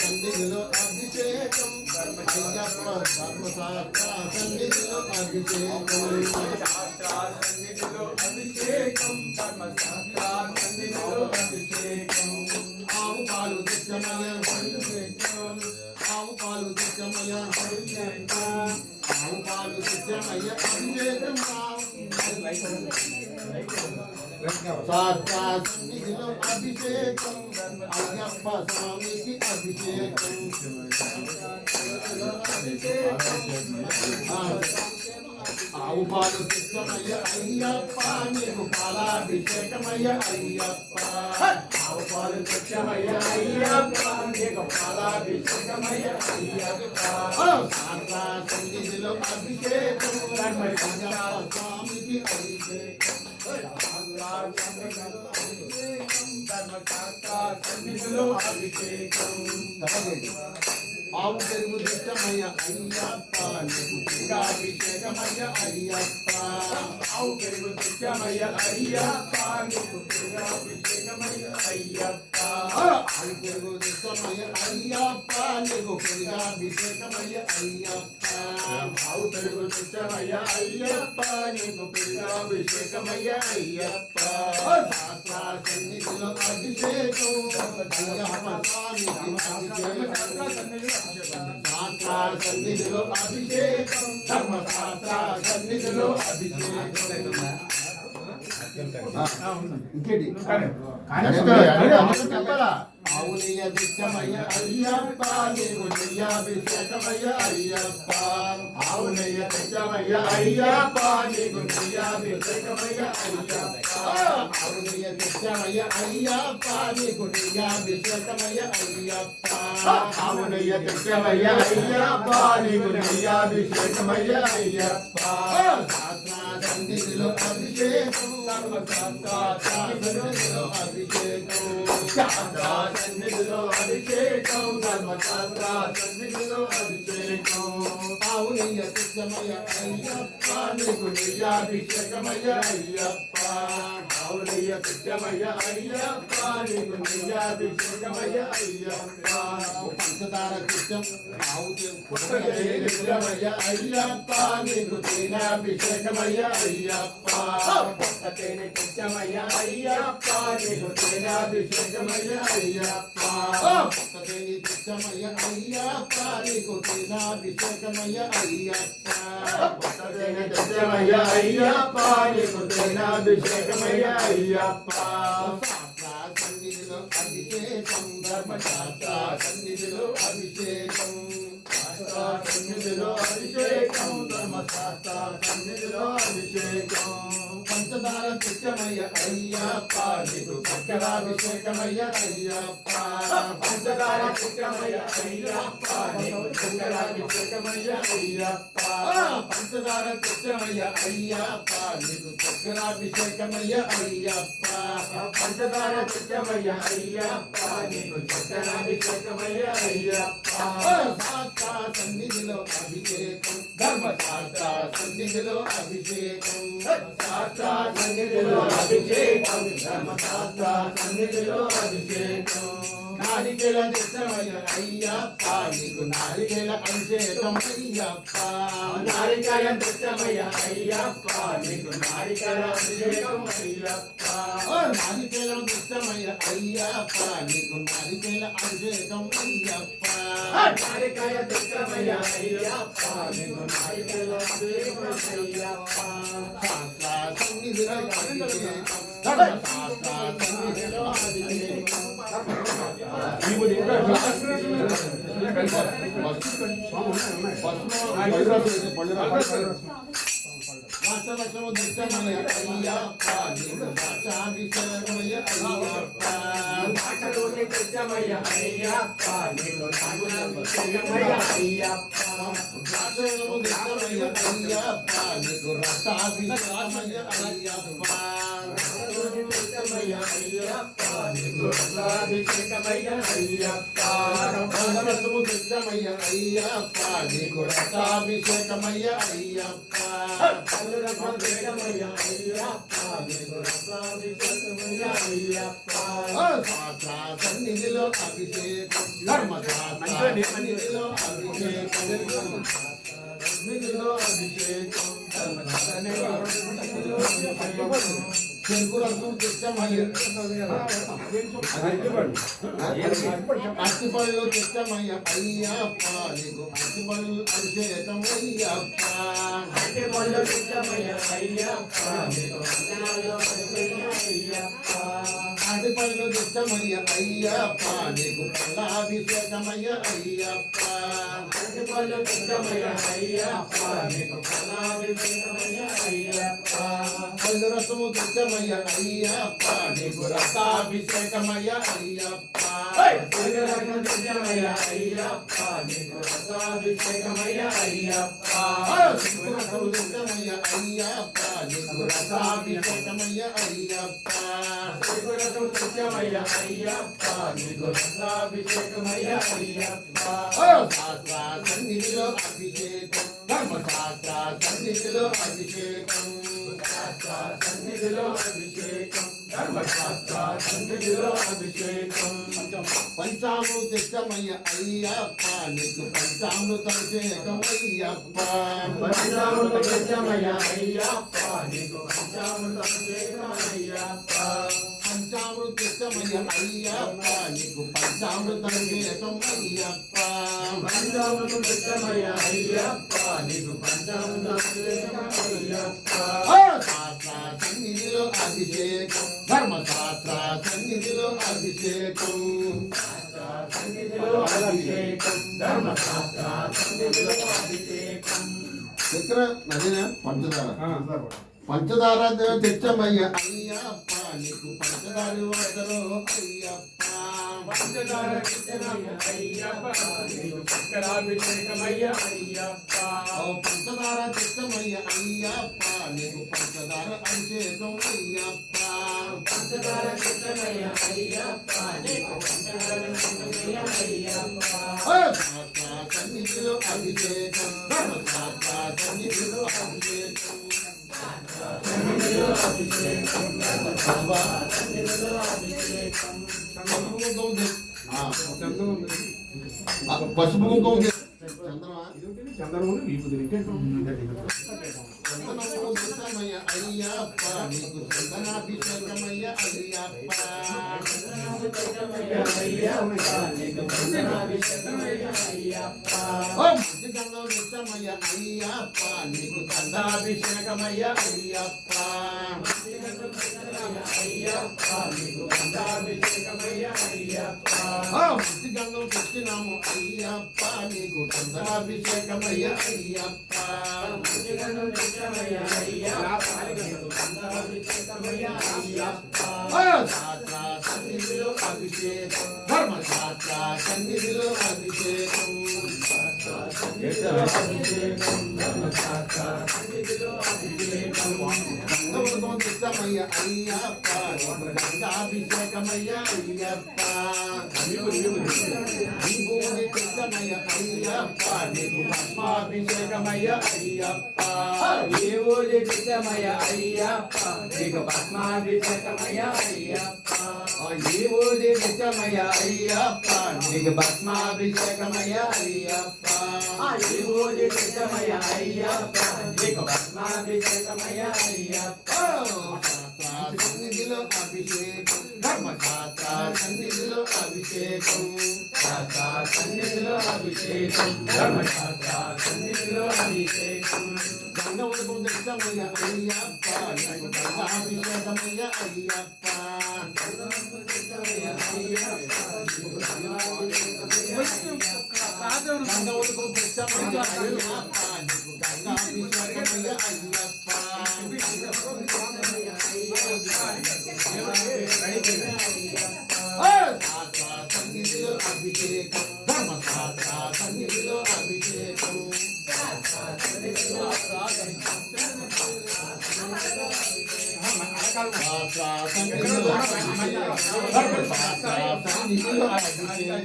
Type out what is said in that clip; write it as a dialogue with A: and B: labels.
A: సన్నిధిలో అభిషేకం అయ్యప్ప ధర్మశాస్త్ర సన్నిధిలో అభిషేకం ఆవు పాలు తెచ్చమయ ఆవు పాలు తెచ్చమయ ఆవు పాలు తెచ్చమయ అభిషేకం శాస్త్ర సన్నిధిలో అభిషేకం అయ్యప్ప స్వామికి అభిషేకం ఆవు పాలు తెచ్చమయ్య అయ్యప్ప నీకు పాలాభిషేకమయ్య అయ్యప్ప ఆవు పాలు తెచ్చమయ్య అయ్యప్ప నీకు పాలాభిషేకమయ్య అయ్యప్ప శాస్త్ర సన్నిధిలో అభిషేకం అయ్యప్ప స్వామికి అభిషేకం సన్నిధిలో అభిషేకం ఆవు పెరుగు తెచ్చమయ్య అయ్యప్ప నీకు అభిషేకమయ్య అయ్యప్ప ఆవు పెరుగు తెచ్చమయ్య అయ్యప్ప నీకు అభిషేకమయ్య అయ్యప్ప ఆవు పెరుగు తెచ్చమయ్య అయ్యప్ప నీకు అభిషేకమయ్య అయ్యప్ప ఆవు పెరుగు తెచ్చమయ్య అయ్యప్ప నీకు అభిషేకమయ్య అయ్యప్ప శాస్త్ర సన్నిధిలో అభిషేకం అయ్యప్ప స్వామికి శాస్త్ర సన్నిధిలో అభిషేకం ధర్మశాస్త్ర సన్నిధిలో అభిషేకం ఇంకేంటి చెప్పాలా ఆవునయ్య దిష్టమయ్య అయ్యప్ప నీకు నెయ్యాభిషేకమయ్య అయ్యప్ప ఆవునయ్య దిష్టమయ్య అయ్యప్ప నీకు నెయ్యాభిషేకమయ్య అయ్యప్ప ఆవునయ్య దిష్టమయ్య అయ్యప్ప నీకు నెయ్యాభిషేకమయ్య అయ్యప్ప ఆవునయ్య దిష్టమయ్య అయ్యప్ప నీకు నెయ్యాభిషేకమయ్య అయ్యప్ప శాస్త్ర సన్నిధిలో అభిషేకం సన్నిధిలో అభిషేకం సన్నిధిలో అభిషేకం ధర్మశాస్త్ర సన్నిధిలో అభిషేకం ఆవునయ్య కృష్ణమయ్య అయ్యప్ప నీకు నెయ్యాభిషేకమయ్య అయ్యప్ప ఆవునయ్య కృష్ణమయ్య అయ్యప్ప నీకు నెయ్యాభిషేకమయ్య అయ్యప్ప పంచదార కృష్ణం ఆవు కృష్ణమయ్య అయ్యప్ప నీకు తేనాభిషేకమయ్య అయ్యప్ప తేనె కృష్ణమయ్య అయ్యప్ప నీకు తేనాభిషేకమయ్య అయ్యప్ప తేనె కృష్ణమయ్య అయ్యప్ప నీకు తేనాభిషేకమయ్య అయ్యప్ప తేనె కృష్ణమయ్య అయ్యప్ప నీకు తేనాభిషేకమయ్య అయ్యప్ప సన్నిధిలో అభిషేకం ధర్మశాస్త్ర సన్నిధిలో అభిషేకం సన్నిధిలో అభిషేకం ధర్మశాస్త్ర సన్నిధిలో అభిషేకం పంచదార కృష్ణమయ్య అయ్యప్ప నీకు చక్కెరాభిషేకమయ్య అయ్యప్ప పంచదార కృష్ణమయ్య అయ్యప్ప నీకు చక్కెరాభిషేకమయ్య అయ్యప్ప పంచదార కృష్ణమయ్య అయ్యప్ప నీకు చక్కెరాభిషేకమయ్య అయ్యప్ప పంచదార కృష్ణమయ్య అయ్యప్ప నీకు చక్కెరాభిషేకమయ్య అయ్యప్ప శాస్త్ర సన్నిధిలో అభిషేకం ధర్మశాస్త్ర సన్నిధిలో అభిషేకం శాస్త్ర సన్నిధిలో అభిషేకం ధర్మశాస్త్ర సన్నిధిలో అభిషేకం నారికేల దర్శనమయ్య అయ్యప్ప నీకు నారికేల అభిషేకం అయ్యప్ప నారికేల దర్శనమయ్య అయ్యప్ప నీకు నారికేల అభిషేకం అయ్యప్ప నారికేల దర్శనమయ్య అయ్యప్ప నీకు నారికేల అభిషేకం అయ్యప్ప నారికేల దర్శనమయ్య అయ్యప్ప నీకు నారికేల అభిషేకం అయ్యప్ప శాస్త్ర సన్నిధిలో అభిషేకం ధర్మశాస్త్ర సన్నిధిలో అభిషేకం రాష్ట్రలక్ష్మ దర్శనమయ్య అయ్యప్ప నీకు రాష్ట్రాభిషేకమయ్య అయ్యప్ప భాషలోని దర్శనమయ్య అయ్యప్ప నీకు నాగుణాభిషేకమయ్య అయ్యప్ప భాషలో దర్శనమయ్య అయ్యప్ప నీకు రసాభిషేకమయ్య అయ్యప్ప దర్శనమయ్య అయ్యప్ప నీకు రసాభిషేకమయ్య అయ్యప్ప రసము తెచ్చమయ్య అయ్యప్ప నీకు రసాభిషేకమయ్య అయ్యప్ప రసము తెచ్చమయ్య అయ్యప్ప నీకు రసాభిషేకమయ్య అయ్యప్ప శాస్త్ర సన్నిధిలో అభిషేకం ధర్మశాస్త్ర సన్నిధిలో అభిషేకం సన్నిధిలో అభిషేకం చెరుకురసం తెచ్చమయ్య అరటిపళ్ళు తెచ్చమయ్య అయ్యప్ప నీకు అరటిపళ్ళు అభిషేకమయ్యప్ప అరటిపళ్ళు తెచ్చమయ్య అయ్యప్ప నీకు అరటిపళ్ళు తెచ్చమయ్య అయ్యప్ప నీకు పళ్ళాభిషేకమయ్య అయ్యప్ప అరటిపళ్ళు తెచ్చమయ్య అయ్యప్ప నీకు పళ్ళాభిషేకమయ్య అయ్యప్ప పళ్ళు రసము తెచ్చమయ్య అయ్యప్ప నీకు రసాభిషేకమయ్య అయ్యప్ప తెచ్చమయ్య అయ్యప్ప నీకు రసాభిషేకమయ్య అయ్యప్ప రసము తెచ్చమయ్య అయ్యప్ప నీకు రసాభిషేకమయ్య అయ్యప్ప రసము తెచ్చమయ్య అయ్యప్ప నీకు రసాభిషేకమయ్య అయ్యప్ప శాస్త్ర సన్నిధిలో అభిషేకం ధర్మశాస్త్ర సన్నిధిలో అభిషేకం సన్నిధిలో అభిషేకం ధర్మశాస్త్ర సన్నిధిలో అభిషేకం పంచామృతమయ్య అయ్యప్ప నీకు పంచామృతభిషేకమయ్యప్ప పంచామృతమయ్య అయ్యప్ప నీకు పంచామృతభిషేకమయ్యప్ప పంచామృతమయ్య అయ్యప్ప నీకు పంచామృతభిషేకమయ్యప్ప పంచామృతమయ్య అయ్యప్ప నీకు పంచామృతభిషేకమయ్యప్ప సన్నిధిలో అభిషేకం ధర్మశాస్త్ర సన్నిధిలో అభిషేకం సన్నిధిలో అభిషేకం ధర్మశాస్త్ర సన్నిధిలో అభిషేకం ఇక్కడ నదిన పంచదార తెచ్చమయ్య అయ్యప్ప నీకు పంచదార వదరు అయ్యప్ప పంచదార తెచ్చమయ్య అయ్యప్ప నీకు చక్రాభిషేకమయ్య అయ్యప్ప పంచదార తెచ్చమయ్య అయ్యప్ప నీకు పంచదార అభిషేకం అయ్యప్ప పంచదార తెచ్చమయ్య అయ్యప్ప నీకు పంచదార అభిషేకమయ్య అయ్యప్ప సన్నిధిలో అభిషేకం ధర్మశాస్త్ర సన్నిధిలో అభిషేకం పసుపు కుంకుమ చంద్రమా చందనమయ్య అయ్యప్ప నీకు చందనాభిషేకమయ్య అయ్యప్ప గంధం నిత్యమయ్య అయ్యప్ప నీకు గంధాభిషేకమయ్య అయ్యప్ప గంధం తెచ్చినాము అయ్యప్ప నీకు గంధాభిషేకమయ్య అయ్యప్ప సన్నిధిలో అభిషేకం ధర్మశాస్త్ర సన్నిధిలో అభిషేకం గంగమయ్య అయ్యప్ప గంగాభిషేకమయ్య అయ్యప్ప విభూతి కృష్ణమయ్య అయ్యప్ప నీకు భస్మాభిషేకమయ్య అయ్యప్ప విభూతి కృష్ణమయ్య అయ్యప్ప నీకు భస్మాభిషేకమయ్య అయ్యప్ప విభూతి కృష్ణమయ్య అయ్యప్ప నీకు భస్మాభిషేకమయ్య అయ్యప్ప విభూతి కృష్ణమయ్య అయ్యప్ప నీకు భస్మాభిషేకమయ్య అయ్యప్ప సన్నిధిలో అభిషేకం ధర్మశాస్త్ర సన్నిధిలో అభిషేకం సన్నిధిలో అభిషేకం ధర్మశాస్త్ర సన్నిధిలో అభిషేకం గంగవరకు దక్షమయ్య అయ్యప్ప గంగాభిషేకమయ్య అయ్యప్ప గంగవరకు దక్షమయ్య అయ్యప్ప గంగాభిషేకమయ్య అయ్యప్ప సన్నిధిలో అభిషేకం ధర్మశాస్త్ర సన్నిధిలో అభిషేకం సహస్ర సన్నిధిలో అభిషేకం ధర్మశాస్త్ర సన్నిధిలో అభిషేకం